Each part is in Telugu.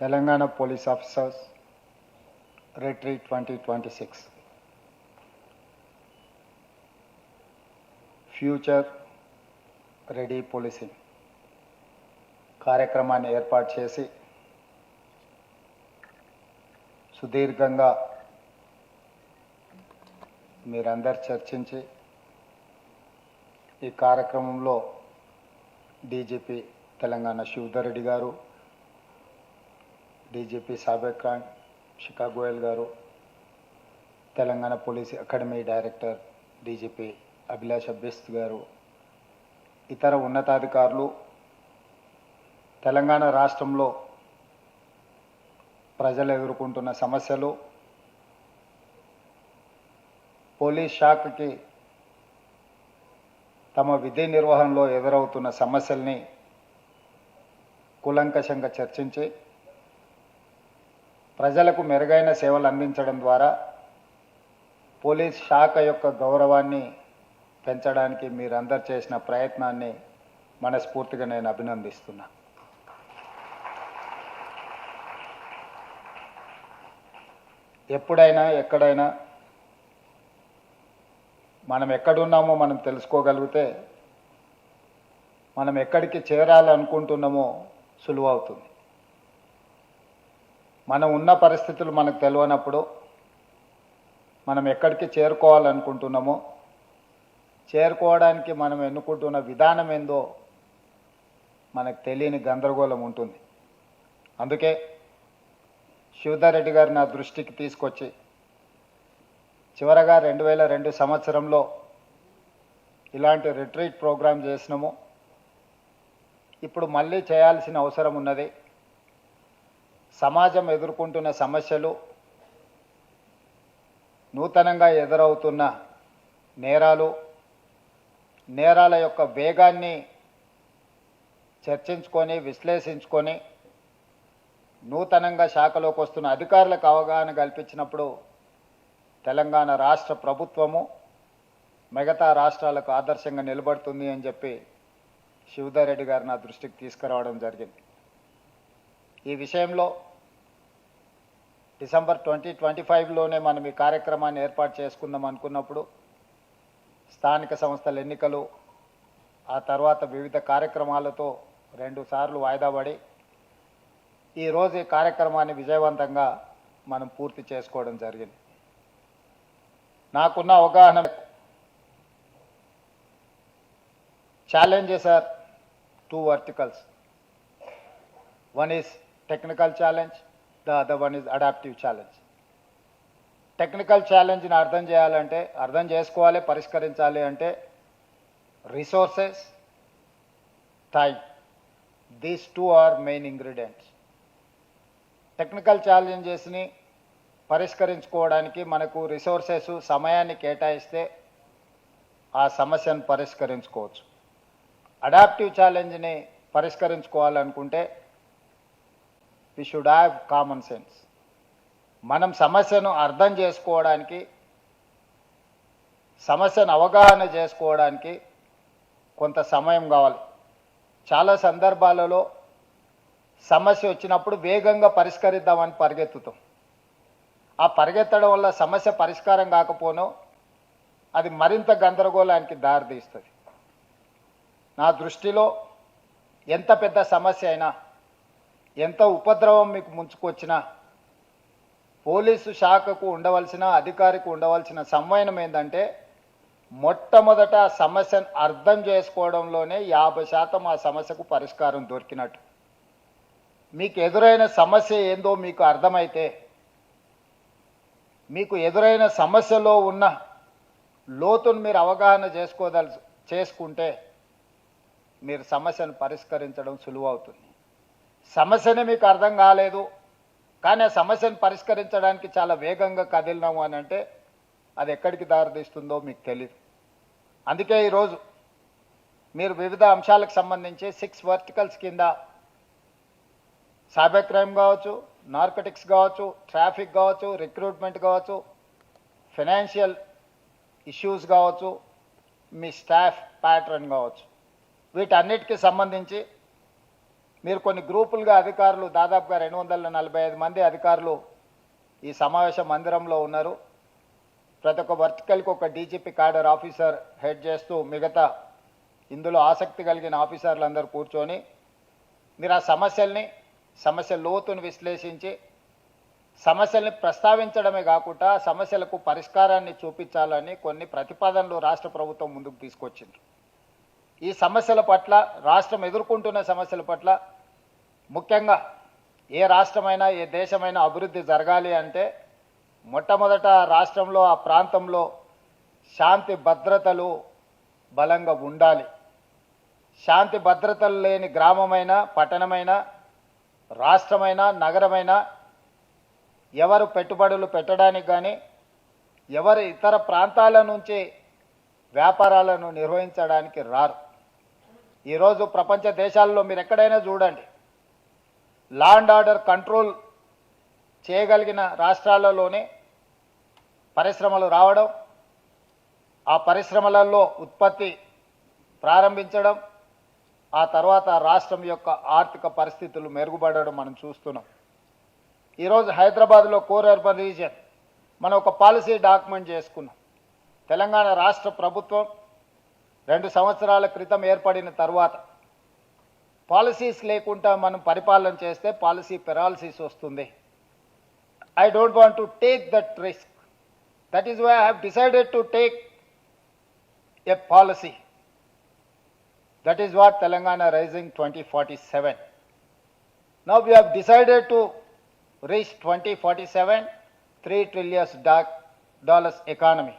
Telangana Police Officers Retreat 2026 future ready policing కార్యక్రమాన్ని ఏర్పాటు చేసి సుదీర్ఘంగా మీరందరూ చర్చించి ఈ కార్యక్రమంలో డీజీపీ తెలంగాణ శివధర్ రెడ్డి గారు, డీజీపీ సాబిర్ ఖాన్, శిఖా గోయల్ గారు, Telangana police academy director DGP Abhilash Bisht గారు, ఇతర ఉన్నతాధికారులు తెలంగాణ రాష్ట్రంలో ప్రజలు ఎదుర్కొంటున్న సమస్యలు, పోలీస్ శాఖకి తమ విధి నిర్వహణలో ఎదురవుతున్న సమస్యల్ని కూలంకషంగా చర్చించి ప్రజలకు మెరుగైన సేవలు అందించడం ద్వారా పోలీస్ శాఖ యొక్క గౌరవాన్ని పెంచడానికి మీరందరూ చేసిన ప్రయత్నాన్ని మనస్ఫూర్తిగా నేను అభినందిస్తున్నా. ఎప్పుడైనా ఎక్కడైనా మనం ఎక్కడున్నామో మనం తెలుసుకోగలిగితే మనం ఎక్కడికి చేరాలనుకుంటున్నామో సులువు అవుతుంది. మనం ఉన్న పరిస్థితులు మనకు తెలియనప్పుడు మనం ఎక్కడికి చేరుకోవాలనుకుంటున్నామో చేరుకోవడానికి మనం ఎన్నుకుంటున్న విధానం ఏందో మనకు తెలియని గందరగోళం ఉంటుంది. అందుకే శివధర్ రెడ్డి గారు నా దృష్టికి తీసుకొచ్చి చివరగా 2002 సంవత్సరంలో ఇలాంటి రిట్రీట్ ప్రోగ్రాం చేసినాము. ఇప్పుడు మళ్ళీ చేయాల్సిన అవసరం ఉన్నది. సమాజం ఎదుర్కొంటున్న సమస్యలు, నూతనంగా ఎదురవుతున్న నేరాల యొక్క వేగాన్ని చర్చించుకొని విశ్లేషించుకొని నూతనంగా శాఖలోకి వస్తున్న అధికారులకు అవగాహన కల్పించినప్పుడు తెలంగాణ రాష్ట్ర ప్రభుత్వము మిగతా రాష్ట్రాలకు ఆదర్శంగా నిలబడుతుంది అని చెప్పి శివధర్ రెడ్డి గారు నా దృష్టికి తీసుకురావడం జరిగింది. ఈ విషయంలో డిసెంబర్ 2025లోనే మనం ఈ కార్యక్రమాన్ని ఏర్పాటు చేసుకుందాం అనుకున్నప్పుడు స్థానిక సంస్థల ఎన్నికలు, ఆ తర్వాత వివిధ కార్యక్రమాలతో 2 సార్లు వాయిదా పడి ఈరోజు ఈ కార్యక్రమాన్ని విజయవంతంగా మనం పూర్తి చేసుకోవడం జరిగింది. నాకున్న అవగాహన challenges are 2 verticals. One is technical challenge, the other one is adaptive challenge. Technical ఛాలెంజ్ని అర్థం చేసుకోవాలి, పరిష్కరించాలి అంటే resources, time, these 2 are main ingredients. Technical ఛాలెంజెస్ని పరిష్కరించుకోవడానికి మనకు రిసోర్సెస్, సమయాన్ని కేటాయిస్తే ఆ సమస్యను పరిష్కరించుకోవచ్చు. అడాప్టివ్ ఛాలెంజ్ని పరిష్కరించుకోవాలనుకుంటే we should have common sense. మనం సమస్యను అర్థం చేసుకోవడానికి, సమస్యను అవగాహన చేసుకోవడానికి కొంత సమయం కావాలి. చాలా సందర్భాలలో సమస్య వచ్చినప్పుడు వేగంగా పరిష్కరిద్దామని పరిగెత్తుతాం. ఆ పరిగెత్తడం వల్ల సమస్య పరిష్కారం కాకపోనో అది మరింత గందరగోళానికి దారితీస్తుంది. నా దృష్టిలో ఎంత పెద్ద సమస్య అయినా, ఎంత ఉపద్రవం మీకు ముంచుకొచ్చినా పోలీసు శాఖకు ఉండవలసిన, అధికారికి ఉండవలసిన సంవయనం ఏంటంటే మొట్టమొదట ఆ సమస్యను అర్థం చేసుకోవడంలోనే 50% ఆ సమస్యకు పరిష్కారం దొరికినట్టు. మీకు ఎదురైన సమస్య ఏందో మీకు అర్థమైతే, మీకు ఎదురైన సమస్యలో ఉన్న లోతును మీరు అవగాహన చేసుకుంటే మీరు సమస్యను పరిష్కరించడం సులువు అవుతుంది. సమస్యనే మీకు అర్థం కాలేదు కానీ ఆ సమస్యను పరిష్కరించడానికి చాలా వేగంగా కదిలినాము అని అంటే అది ఎక్కడికి దారితీస్తుందో మీకు తెలియదు. అందుకే ఈరోజు మీరు వివిధ అంశాలకు సంబంధించి 6 వర్టికల్స్ కింద సైబర్ క్రైమ్ కావచ్చు, నార్కోటిక్స్ కావచ్చు, ట్రాఫిక్ కావచ్చు, రిక్రూట్మెంట్ కావచ్చు, ఫైనాన్షియల్ ఇష్యూస్ కావచ్చు, మీ స్టాఫ్ ప్యాటర్న్ కావచ్చు, వీటన్నిటికీ సంబంధించి మీరు కొన్ని గ్రూపులుగా అధికారులు దాదాపుగా 245 మంది అధికారులు ఈ సమావేశ మందిరంలో ఉన్నారు. ప్రతి ఒక్క వర్టికల్కి ఒక డీజీపీ క్యాడర్ ఆఫీసర్ హెడ్ చేస్తూ మిగతా ఇందులో ఆసక్తి కలిగిన ఆఫీసర్లందరూ కూర్చొని మీరు ఆ సమస్య లోతును విశ్లేషించి సమస్యల్ని ప్రస్తావించడమే కాకుండా సమస్యలకు పరిష్కారాన్ని చూపించాలని కొన్ని ప్రతిపాదనలు రాష్ట్ర ప్రభుత్వం ముందుకు తీసుకొచ్చింది. ఈ సమస్యల పట్ల రాష్ట్రం ఎదుర్కొంటున్న సమస్యల పట్ల ముఖ్యంగా ఏ రాష్ట్రమైనా ఏ దేశమైనా అభివృద్ధి జరగాలి అంటే మొట్టమొదట రాష్ట్రంలో ఆ ప్రాంతంలో శాంతి భద్రతలు బలంగా ఉండాలి. శాంతి భద్రతలు లేని గ్రామమైనా పట్టణమైనా రాష్ట్రమైనా నగరమైనా ఎవరు పెట్టుబడులు పెట్టడానికి కానీ ఎవరు ఇతర ప్రాంతాల నుంచి వ్యాపారాలను నిర్వహించడానికి రారు. ఈరోజు ప్రపంచ దేశాల్లో మీరు ఎక్కడైనా చూడండి, లా అండ్ ఆర్డర్ కంట్రోల్ చేయగలిగిన రాష్ట్రాలలోనే పరిశ్రమలు రావడం, ఆ పరిశ్రమలలో ఉత్పత్తి ప్రారంభించడం, ఆ తర్వాత రాష్ట్రం యొక్క ఆర్థిక పరిస్థితులు మెరుగుపడడం మనం చూస్తున్నాం. ఈరోజు హైదరాబాద్లో కోర్ అర్బన్ రీజియన్ మనం ఒక పాలసీ డాక్యుమెంట్ చేసుకున్నాం. తెలంగాణ రాష్ట్ర ప్రభుత్వం 2 సంవత్సరాల క్రితం ఏర్పడిన తర్వాత పాలసీస్ లేకుండా మనం పరిపాలన చేస్తే పాలసీ పెరాలసిస్ వస్తుంది. I don't want to take that risk. That is why I have decided to take a policy. That is what Telangana Rising 2047. Now we have decided to reach 2047, $3 trillion economy.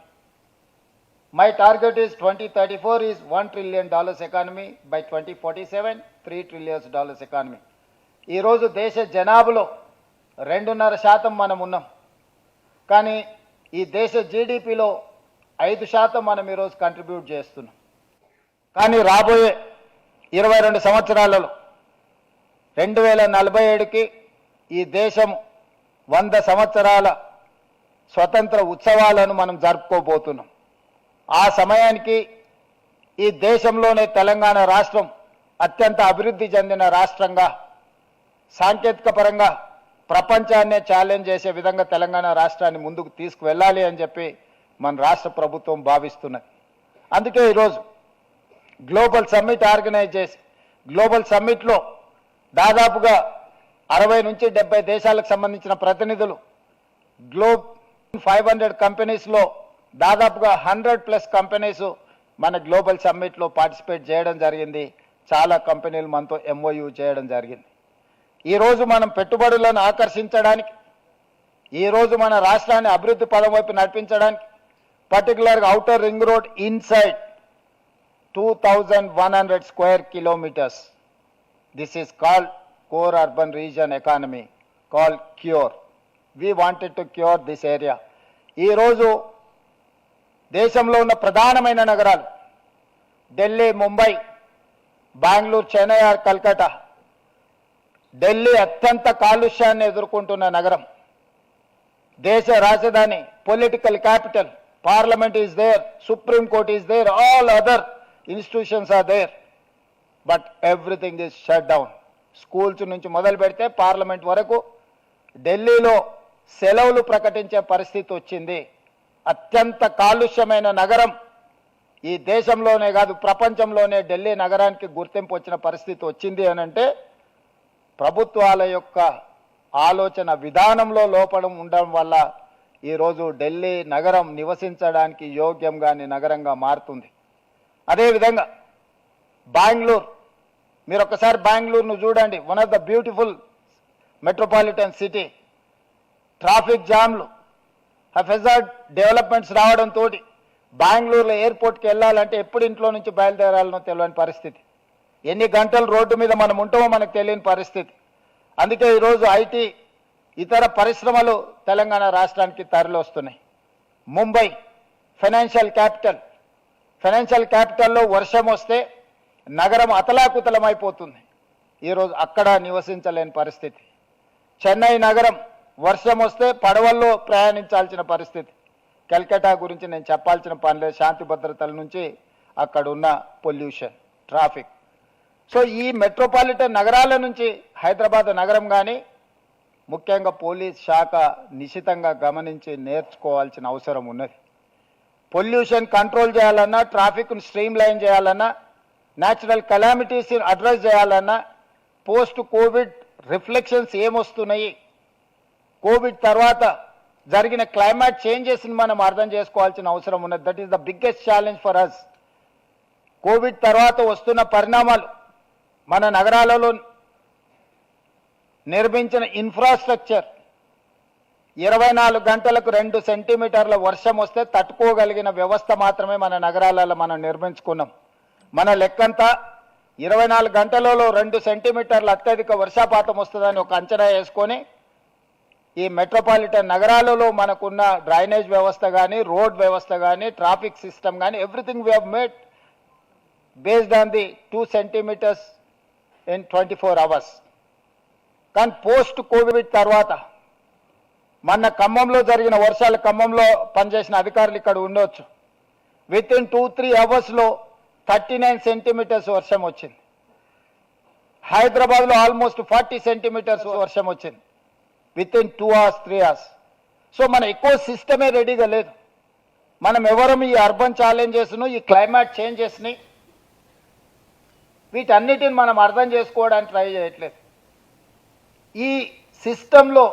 My target is 2034 is $1 trillion economy. By 2047, $3 trillion economy. ఈ రోజు దేశ జనాభాలో 2.5% మనం ఉన్నాం. కానీ ఈ దేశ జీడిపిలో 5% మనం ఈరోజు కంట్రిబ్యూట్ చేస్తున్నాం. కానీ రాబోయే 22 సంవత్సరాలలో 2047కి ఈ దేశం 100 సంవత్సరాల స్వతంత్ర ఉత్సవాలను మనం జరుపుకోబోతున్నాం. ఆ సమయానికి ఈ దేశంలోనే తెలంగాణ రాష్ట్రం అత్యంత అభివృద్ధి చెందిన రాష్ట్రంగా సాంకేతిక పరంగా ప్రపంచాన్నే ఛాలెంజ్ చేసే విధంగా తెలంగాణ రాష్ట్రాన్ని ముందుకు తీసుకువెళ్ళాలి అని చెప్పి మన రాష్ట్ర ప్రభుత్వం భావిస్తున్నది. అందుకే ఈరోజు గ్లోబల్ సమ్మిట్ ఆర్గనైజ్ చేసి గ్లోబల్ సమ్మిట్లో దాదాపుగా 60 నుంచి 70 దేశాలకు సంబంధించిన ప్రతినిధులు గ్లోబ్ 500 కంపెనీస్లో దాదాపుగా 100+ కంపెనీస్ మన గ్లోబల్ సమ్మిట్లో పార్టిసిపేట్ చేయడం జరిగింది. చాలా కంపెనీలు మనతో MOU చేయడం జరిగింది. ఈరోజు మనం పెట్టుబడులను ఆకర్షించడానికి, ఈరోజు మన రాష్ట్రాన్ని అభివృద్ధి పదం వైపు నడిపించడానికి పర్టికులర్గా outer ring road inside 2100 square kilometers. This is called core urban region economy, called CURE. We wanted to cure this area. ఈ రోజు దేశంలో ఉన్న ప్రధానమైన నగరాలు ఢిల్లీ, ముంబై, బెంగళూరు, చెన్నై ఆర్ కల్కట్టా. ఢిల్లీ అత్యంత కాలుష్యాన్ని ఎదుర్కొంటున్న నగరం, దేశ రాజధాని, political capital, Parliament is there, Supreme Court is there, all other institutions are there, but everything is shut down. Schools నుంచి మొదలు పెడితే పార్లమెంట్ వరకు ఢిల్లీలో సెలవులు ప్రకటించే పరిస్థితి వచ్చింది. అత్యంత కాలుష్యమైన నగరం ఈ దేశంలోనే కాదు ప్రపంచంలోనే ఢిల్లీ నగరానికి గుర్తింపు వచ్చిన పరిస్థితి వచ్చింది అని అంటే ప్రభుత్వాల యొక్క ఆలోచన విధానంలో లోపం ఉండడం వల్ల ఈరోజు ఢిల్లీ నగరం నివసించడానికి యోగ్యం కాని నగరంగా మారుతుంది. అదేవిధంగా బెంగళూరు, మీరు ఒకసారి బెంగళూరును చూడండి, one of the beautiful metropolitan city. Traffic జామ్లు, హెజార్డ్ డెవలప్మెంట్స్ రావడంతో బెంగళూరులో ఎయిర్పోర్ట్కి వెళ్ళాలంటే ఎప్పుడు ఇంట్లో నుంచి బయలుదేరాలనో తెలియని పరిస్థితి, ఎన్ని గంటలు రోడ్డు మీద మనం ఉంటామో మనకు తెలియని పరిస్థితి. అందుకే ఈరోజు ఐటీ ఇతర పరిశ్రమలు తెలంగాణ రాష్ట్రానికి తరలి వస్తున్నాయి. ముంబై ఫైనాన్షియల్ క్యాపిటల్లో వర్షం వస్తే నగరం అతలాకుతలమైపోతుంది. ఈరోజు అక్కడ నివసించలేని పరిస్థితి. చెన్నై నగరం వర్షం వస్తే పడవల్లో ప్రయాణించాల్సిన పరిస్థితి. కల్కట్టా గురించి నేను చెప్పాల్సిన పని లేదు, శాంతి భద్రతల నుంచి అక్కడ ఉన్న పొల్యూషన్, ట్రాఫిక్. సో ఈ మెట్రోపాలిటన్ నగరాల నుంచి హైదరాబాద్ నగరం కానీ ముఖ్యంగా పోలీస్ శాఖ నిశితంగా గమనించి నేర్చుకోవాల్సిన అవసరం ఉన్నది. పొల్యూషన్ కంట్రోల్ చేయాలన్నా, ట్రాఫిక్ను స్ట్రీమ్ లైన్ చేయాలన్నా, న్యాచురల్ కెలామిటీస్ అడ్రస్ చేయాలన్నా, పోస్ట్ కోవిడ్ రిఫ్లెక్షన్స్ ఏమొస్తున్నాయి, కోవిడ్ తర్వాత జరిగిన క్లైమేట్ చేంజెస్ని మనం అర్థం చేసుకోవాల్సిన అవసరం ఉన్నది. That is the biggest challenge for us. Covid తర్వాత వస్తున్న పరిణామాలు, మన నగరాలలో నిర్మించిన ఇన్ఫ్రాస్ట్రక్చర్, 24 గంటలకు 2 సెంటీమీటర్ల వర్షం వస్తే తట్టుకోగలిగిన వ్యవస్థ మాత్రమే మన నగరాలలో మనం నిర్మించుకున్నాం. మన లెక్కంతా 24 గంటలలో 2 సెంటీమీటర్ల అత్యధిక వర్షపాతం వస్తుందని ఒక అంచనా వేసుకొని ఈ మెట్రోపాలిటన్ నగరాలలో మనకున్న డ్రైనేజ్ వ్యవస్థ కానీ, రోడ్ వ్యవస్థ కానీ, ట్రాఫిక్ సిస్టమ్ కానీ, everything we have made based on the 2 centimetres in 24 hours. కానీ పోస్ట్ కోవిడ్ తర్వాత మొన్న ఖమ్మంలో జరిగిన వర్షాలు, ఖమ్మంలో పనిచేసిన అధికారులు ఇక్కడ ఉండొచ్చు, విత్ ఇన్ 2-3 అవర్స్లో 39 సెంటీమీటర్స్ వర్షం వచ్చింది. హైదరాబాద్లో ఆల్మోస్ట్ 40 సెంటీమీటర్స్ వర్షం వచ్చింది with in 2 hours 3 hours. So మన ఎకో సిస్టమే రెడీగా లేదు. మనం ఎవరం ఈ అర్బన్ ఛాలెంజెస్ను, ఈ క్లైమేట్ చేంజెస్ని, వీటన్నిటిని మనం అర్థం చేసుకోవడానికి ట్రై చేయట్లేదు. ఈ సిస్టంలో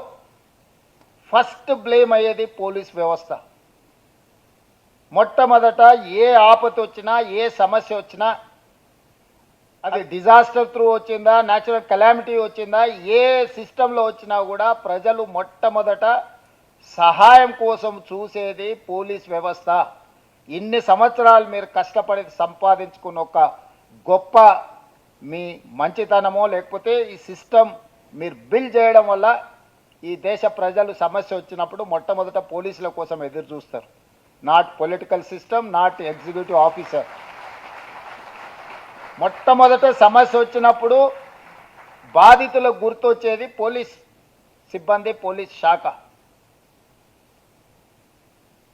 ఫస్ట్ బ్లేమ్ అయ్యేది పోలీస్ వ్యవస్థ. మొట్టమొదట ఏ ఆపద వచ్చినా, ఏ సమస్య వచ్చినా, అది డిజాస్టర్ త్రూ వచ్చిందా, న్యాచురల్ కెలామిటీ వచ్చిందా, ఏ సిస్టంలో వచ్చినా కూడా ప్రజలు మొట్టమొదట సహాయం కోసం చూసేది పోలీస్ వ్యవస్థ. ఇన్ని సంవత్సరాలు మీరు కష్టపడి సంపాదించుకున్న ఒక గొప్ప మీ మంచితనమో లేకపోతే ఈ సిస్టమ్ మీరు బిల్డ్ చేయడం వల్ల ఈ దేశ ప్రజలు సమస్య వచ్చినప్పుడు మొట్టమొదట పోలీసుల కోసం ఎదురు చూస్తారు. Not political system, not executive officer. మొట్టమొదట సమస్య వచ్చినప్పుడు బాధితులకు గుర్తొచ్చేది పోలీస్ సిబ్బంది, పోలీస్ శాఖ.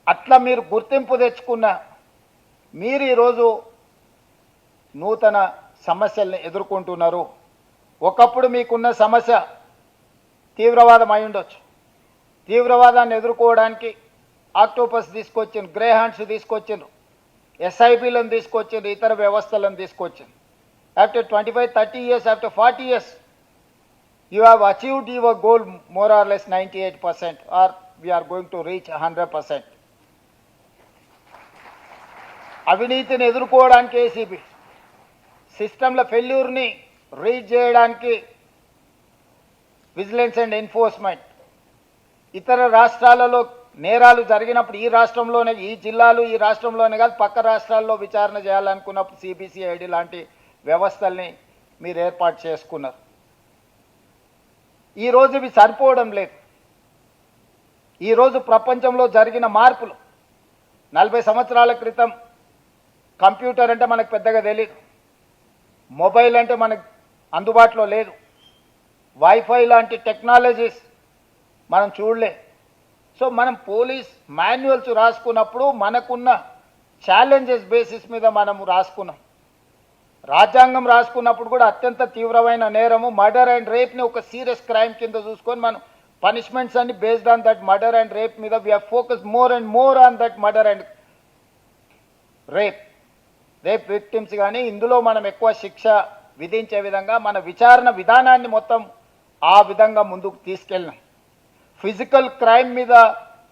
అట్లా మీరు గుర్తింపు తెచ్చుకున్న మీరు ఈరోజు నూతన సమస్యల్ని ఎదుర్కొంటున్నారు. ఒకప్పుడు మీకున్న సమస్య తీవ్రవాదం అయి ఉండొచ్చు. తీవ్రవాదాన్ని ఎదుర్కోవడానికి ఆక్టోపస్ తీసుకొచ్చిండ్రు, గ్రే హ్యాండ్స్ తీసుకొచ్చిండ్రు, ఎస్ఐబీలను తీసుకొచ్చిండ్రు, ఇతర వ్యవస్థలను తీసుకొచ్చిండ్రు. After 25-30 years, after 40 years, you have achieved your goal more or less 98%, or we are going to reach 100%. అవినీతిని ఎదుర్కోవడానికి ఏసీబీ, సిస్టంల ఫెయిల్యూర్ని రీచ్ చేయడానికి విజిలెన్స్ అండ్ ఎన్ఫోర్స్మెంట్, ఇతర రాష్ట్రాలలో నేరాలు జరిగినప్పుడు ఈ రాష్ట్రంలోనే, ఈ జిల్లాలు ఈ రాష్ట్రంలోనే కాదు పక్క రాష్ట్రాల్లో విచారణ చేయాలనుకున్నప్పుడు సిబిసిఐడి లాంటి వ్యవస్థల్ని మీరు ఏర్పాటు చేసుకున్నారు. ఈరోజు ఇవి సరిపోవడం లేదు. ఈరోజు ప్రపంచంలో జరిగిన మార్పులు, 40 సంవత్సరాల క్రితం కంప్యూటర్ అంటే మనకు పెద్దగా తెలియదు, మొబైల్ అంటే మనకు అందుబాటులో లేదు, వైఫై లాంటి టెక్నాలజీస్ మనం చూడలే. సో మనం పోలీస్ మాన్యువల్స్ రాసుకున్నప్పుడు మనకున్న ఛాలెంజెస్ బేసిస్ మీద మనం రాసుకున్నాం. రాజ్యాంగం రాసుకున్నప్పుడు కూడా అత్యంత తీవ్రమైన నేరము మర్డర్ అండ్ రేప్ని ఒక సీరియస్ క్రైమ్ కింద చూసుకొని మనం పనిష్మెంట్స్ అన్ని based on that murder and rape మీద we have focus more and more on that murder and rape victims. కానీ ఇందులో మనం ఎక్కువ శిక్ష విధించే విధంగా మన విచారణ విధానాన్ని మొత్తం ఆ విధంగా ముందుకు తీసుకెళ్ళినాం. ఫిజికల్ క్రైమ్ మీద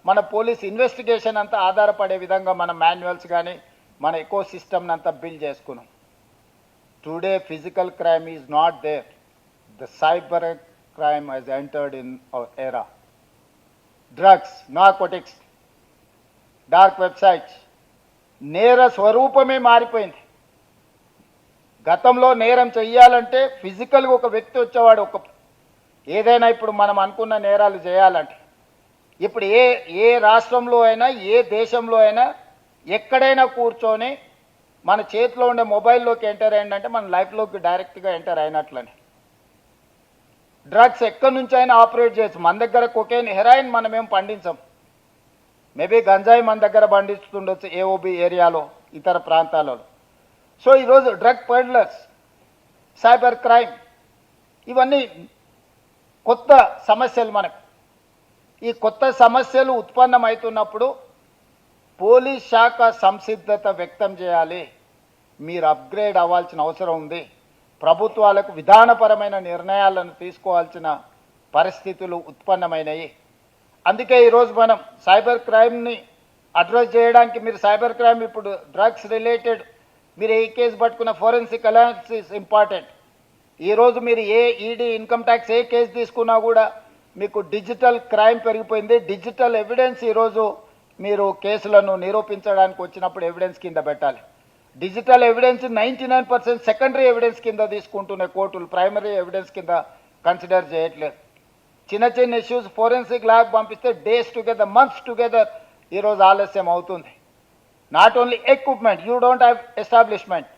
మన పోలీస్ ఇన్వెస్టిగేషన్ అంతా ఆధారపడే విధంగా మన మాన్యువల్స్ కానీ మన ఎకో సిస్టమ్ని అంతా బిల్డ్ చేసుకున్నాం. Today physical crime is not there. The cyber crime has entered in our era. Drugs, narcotics, dark websites, నేర స్వరూపమే మారిపోయింది. గతంలో నేరం చెయ్యాలంటే ఫిజికల్గా ఒక వ్యక్తి వచ్చేవాడు, ఒక ఏదైనా ఇప్పుడు మనం అనుకున్న నేరాలు చేయాలంటే ఇప్పుడు ఏ రాష్ట్రంలో అయినా ఏ దేశంలో అయినా ఎక్కడైనా కూర్చొని మన చేతిలో ఉండే మొబైల్లోకి ఎంటర్ అయ్యిందంటే మన లైఫ్లోకి డైరెక్ట్గా ఎంటర్ అయినట్లని. డ్రగ్స్ ఎక్కడి నుంచి అయినా ఆపరేట్ చేయొచ్చు. మన దగ్గర కొకైన్, హెరాయిన్ మనం ఏం పండించం. మేబీ గంజాయి మన దగ్గర పండిస్తుండొచ్చు ఏఓబి ఏరియాలో, ఇతర ప్రాంతాలలో. సో ఈరోజు డ్రగ్ పెడ్లర్స్, సైబర్ క్రైమ్, ఇవన్నీ కొత్త సమస్యలు మనకు. ఈ కొత్త సమస్యలు ఉత్పన్నమవుతున్నప్పుడు పోలీస్ శాఖ సంసిద్ధత వ్యక్తం చేయాలి. మీరు అప్గ్రేడ్ అవ్వాల్సిన అవసరం ఉంది. ప్రభుత్వాలకు విధానపరమైన నిర్ణయాలను తీసుకోవాల్సిన పరిస్థితులు ఉత్పన్నమైనవి. అందుకే ఈరోజు మనం సైబర్ క్రైమ్ని అడ్రస్ చేయడానికి మీరు సైబర్ క్రైమ్ ఇప్పుడు డ్రగ్స్ రిలేటెడ్ మీరు ఏ కేసు పట్టుకున్న ఫోరెన్సిక్ అనాలిసిస్ ఇంపార్టెంట్. ఈరోజు మీరు ఏ ఈడీ ఇన్కమ్ ట్యాక్స్ ఏ కేసు తీసుకున్నా కూడా మీకు డిజిటల్ క్రైమ్ పెరిగిపోయింది. డిజిటల్ ఎవిడెన్స్ ఈరోజు మీరు కేసులను నిరూపించడానికి వచ్చినప్పుడు ఎవిడెన్స్ కింద పెట్టాలి. డిజిటల్ ఎవిడెన్స్ 99% సెకండరీ ఎవిడెన్స్ కింద తీసుకుంటున్నాయి కోర్టులు, ప్రైమరీ ఎవిడెన్స్ కింద కన్సిడర్ చేయట్లేదు. చిన్న చిన్న ఇష్యూస్ ఫోరెన్సిక్ ల్యాబ్ పంపిస్తే డేస్ టుగెదర్, మంత్స్ టుగెదర్ ఈరోజు ఆలస్యం అవుతుంది. Not only equipment, you don't have establishment.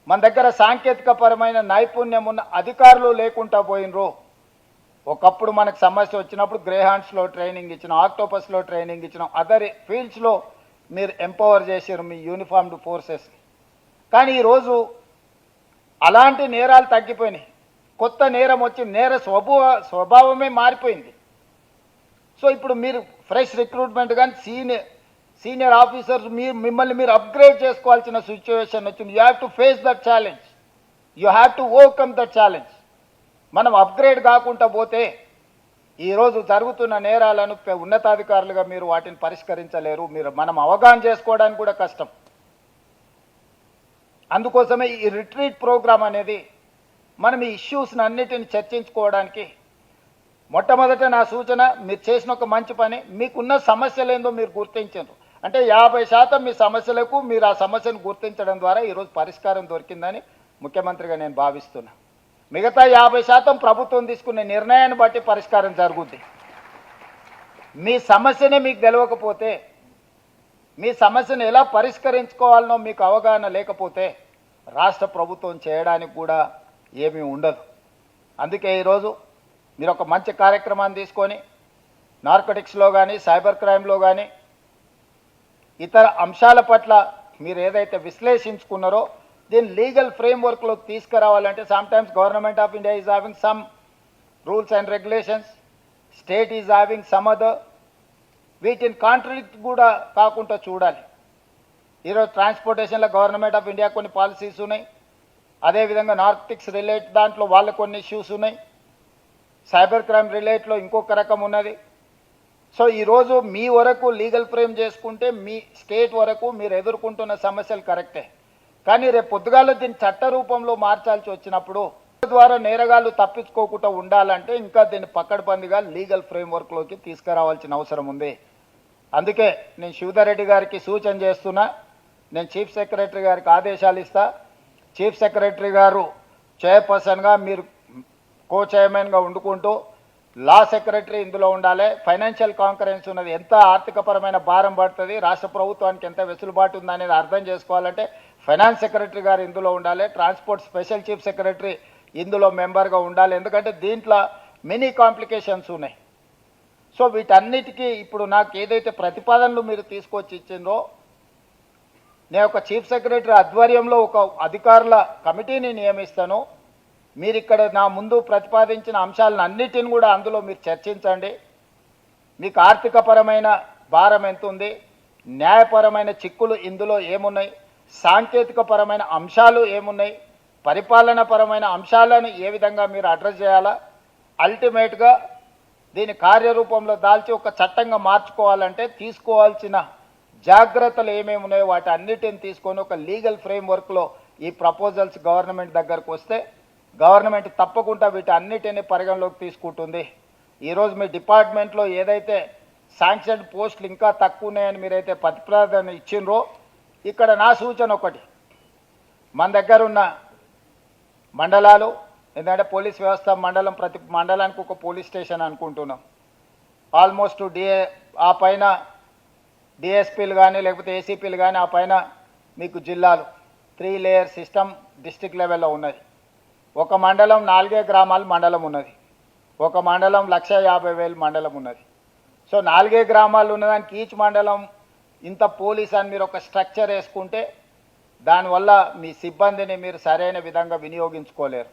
మన దగ్గర సాంకేతిక పరమైన నైపుణ్యం ఉన్న అధికారులు లేకుండా పోయినరు. ఒకప్పుడు మనకు సమస్య వచ్చినప్పుడు గ్రేహాండ్స్లో ట్రైనింగ్ ఇచ్చినాం, ఆక్టోపస్లో ట్రైనింగ్ ఇచ్చినాం, అదర్ ఫీల్డ్స్లో మీరు ఎంపవర్ చేశారు మీ యూనిఫామ్డ్ ఫోర్సెస్ని. కానీ ఈరోజు అలాంటి నేరాలు తగ్గిపోయినాయి. కొత్త నేరం వచ్చి నేర స్వభావమే మారిపోయింది. సో ఇప్పుడు మీరు ఫ్రెష్ రిక్రూట్మెంట్ కానీ సీనియర్ ఆఫీసర్స్ మిమ్మల్ని మీరు అప్గ్రేడ్ చేసుకోవాల్సిన సిచ్యువేషన్ వచ్చింది. You have to face that challenge, you have to overcome that challenge. మనం అప్గ్రేడ్ కాకుండా పోతే ఈరోజు జరుగుతున్న నేరాలను ఉన్నతాధికారులుగా మీరు వాటిని పరిష్కరించలేరు. మనం అవగాహన చేసుకోవడానికి కూడా కష్టం. అందుకోసమే ఈ రిట్రీట్ ప్రోగ్రామ్ అనేది మనం ఈ ఇష్యూస్ని అన్నిటిని చర్చించుకోవడానికి మొట్టమొదట నా సూచన, మీరు చేసిన ఒక మంచి పని, మీకున్న సమస్యలు ఏందో మీరు గుర్తించారు అంటే 50% మీ సమస్యలకు మీరు ఆ సమస్యను గుర్తించడం ద్వారా ఈరోజు పరిష్కారం దొరికిందని ముఖ్యమంత్రిగా నేను భావిస్తున్నా. మిగతా 50% ప్రభుత్వం తీసుకునే నిర్ణయాన్ని బట్టి పరిష్కారం జరుగుద్ది. మీ సమస్యనే మీకు తెలియకపోతే, మీ సమస్యను ఎలా పరిష్కరించుకోవాలనో మీకు అవగాహన లేకపోతే రాష్ట్ర ప్రభుత్వం చేయడానికి కూడా ఏమీ ఉండదు. అందుకే ఈరోజు మీరు ఒక మంచి కార్యక్రమాన్ని తీసుకొని నార్కోటిక్స్లో కానీ సైబర్ క్రైమ్లో కానీ ఇతర అంశాల పట్ల మీరు ఏదైతే విశ్లేషించుకున్నారో దీన్ని లీగల్ ఫ్రేమ్వర్క్లోకి తీసుకురావాలంటే sometimes government of India is having some rules and regulations, state is having some other. వీటిని కాంట్రడిక్ట్ కూడా కాకుండా చూడాలి. ఈరోజు ట్రాన్స్పోర్టేషన్లో గవర్నమెంట్ ఆఫ్ ఇండియా కొన్ని పాలసీస్ ఉన్నాయి, అదేవిధంగా నార్కోటిక్స్ రిలేట్ దాంట్లో వాళ్ళ కొన్ని ఇష్యూస్ ఉన్నాయి, సైబర్ క్రైమ్ రిలేట్లో ఇంకొక రకం ఉన్నది. సో ఈరోజు మీ వరకు లీగల్ ఫ్రేమ్ చేసుకుంటే మీ స్టేట్ వరకు మీరు ఎదుర్కొంటున్న సమస్యలు కరెక్టే. కానీ రేపు పొద్దుగాల దీన్ని చట్ట రూపంలో మార్చాల్సి వచ్చినప్పుడు ద్వారా నేరగాళ్ళు తప్పించుకోకుండా ఉండాలంటే ఇంకా దీన్ని పక్కడబందిగా లీగల్ ఫ్రేమ్వర్క్లోకి తీసుకురావాల్సిన అవసరం ఉంది. అందుకే నేను శివధర్ రెడ్డి గారికి సూచన చేస్తున్నా, నేను చీఫ్ సెక్రటరీ గారికి ఆదేశాలు ఇస్తా. చీఫ్ సెక్రటరీ గారు చైర్పర్సన్గా, మీరు కో చైర్మన్గా వండుకుంటూ లా సెక్రటరీ ఇందులో ఉండాలి. ఫైనాన్షియల్ కాంకరెన్స్ ఉన్నది, ఎంత ఆర్థికపరమైన భారం పడుతుంది, రాష్ట్ర ప్రభుత్వానికి ఎంత వెసులుబాటు ఉందనేది అర్థం చేసుకోవాలంటే ఫైనాన్స్ సెక్రటరీ గారు ఇందులో ఉండాలి. ట్రాన్స్పోర్ట్ స్పెషల్ చీఫ్ సెక్రటరీ ఇందులో మెంబర్గా ఉండాలి. ఎందుకంటే దీంట్లో మెనీ కాంప్లికేషన్స్ ఉన్నాయి. సో వీటన్నిటికీ ఇప్పుడు నాకు ఏదైతే ప్రతిపాదనలు మీరు తీసుకొచ్చి ఇచ్చిందో, నేను ఒక చీఫ్ సెక్రటరీ ఆధ్వర్యంలో ఒక అధికారుల కమిటీని నియమిస్తాను. మీరు ఇక్కడ నా ముందు ప్రతిపాదించిన అంశాలను అన్నిటిని కూడా అందులో మీరు చర్చించండి. మీకు ఆర్థికపరమైన భారం ఎంత ఉంది, న్యాయపరమైన చిక్కులు ఇందులో ఏమున్నాయి, సాంకేతికపరమైన అంశాలు ఏమున్నాయి, పరిపాలనాపరమైన అంశాలను ఏ విధంగా మీరు అడ్రస్ చేయాలా, అల్టిమేట్గా దీని కార్యరూపంలో దాల్చి ఒక చట్టంగా మార్చుకోవాలంటే తీసుకోవాల్సిన జాగ్రత్తలు ఏమేమి ఉన్నాయో వాటి అన్నిటిని తీసుకొని ఒక లీగల్ ఫ్రేమ్వర్క్లో ఈ ప్రపోజల్స్ గవర్నమెంట్ దగ్గరకు వస్తే గవర్నమెంట్ తప్పకుండా వీటి అన్నిటిని పరిగణలోకి తీసుకుంటుంది. ఈరోజు మీ డిపార్ట్మెంట్లో ఏదైతే శాంక్షన్ పోస్టులు ఇంకా తక్కువ ఉన్నాయని మీరైతే ప్రతిపాదన ఇచ్చిండ్రో, ఇక్కడ నా సూచన ఒకటి, మన దగ్గర ఉన్న మండలాలు, ఎందుకంటే పోలీస్ వ్యవస్థ మండలం, ప్రతి మండలానికి ఒక పోలీస్ స్టేషన్ అనుకుంటున్నాం. ఆల్మోస్ట్ ఆ పైన డిఎస్పీలు కానీ లేకపోతే ఏసీపీలు కానీ, ఆ పైన మీకు జిల్లాలు, 3 లేయర్ సిస్టమ్ డిస్ట్రిక్ట్ లెవెల్లో ఉన్నది. ఒక మండలం 4 గ్రామాల మండలం ఉన్నది, ఒక మండలం 1,50,000 మండలం ఉన్నది. సో 4 గ్రామాలు ఉన్నదానికి ఈచ్ మండలం ఇంత పోలీస్ అని మీరు ఒక స్ట్రక్చర్ వేసుకుంటే దానివల్ల మీ సిబ్బందిని మీరు సరైన విధంగా వినియోగించుకోలేరు.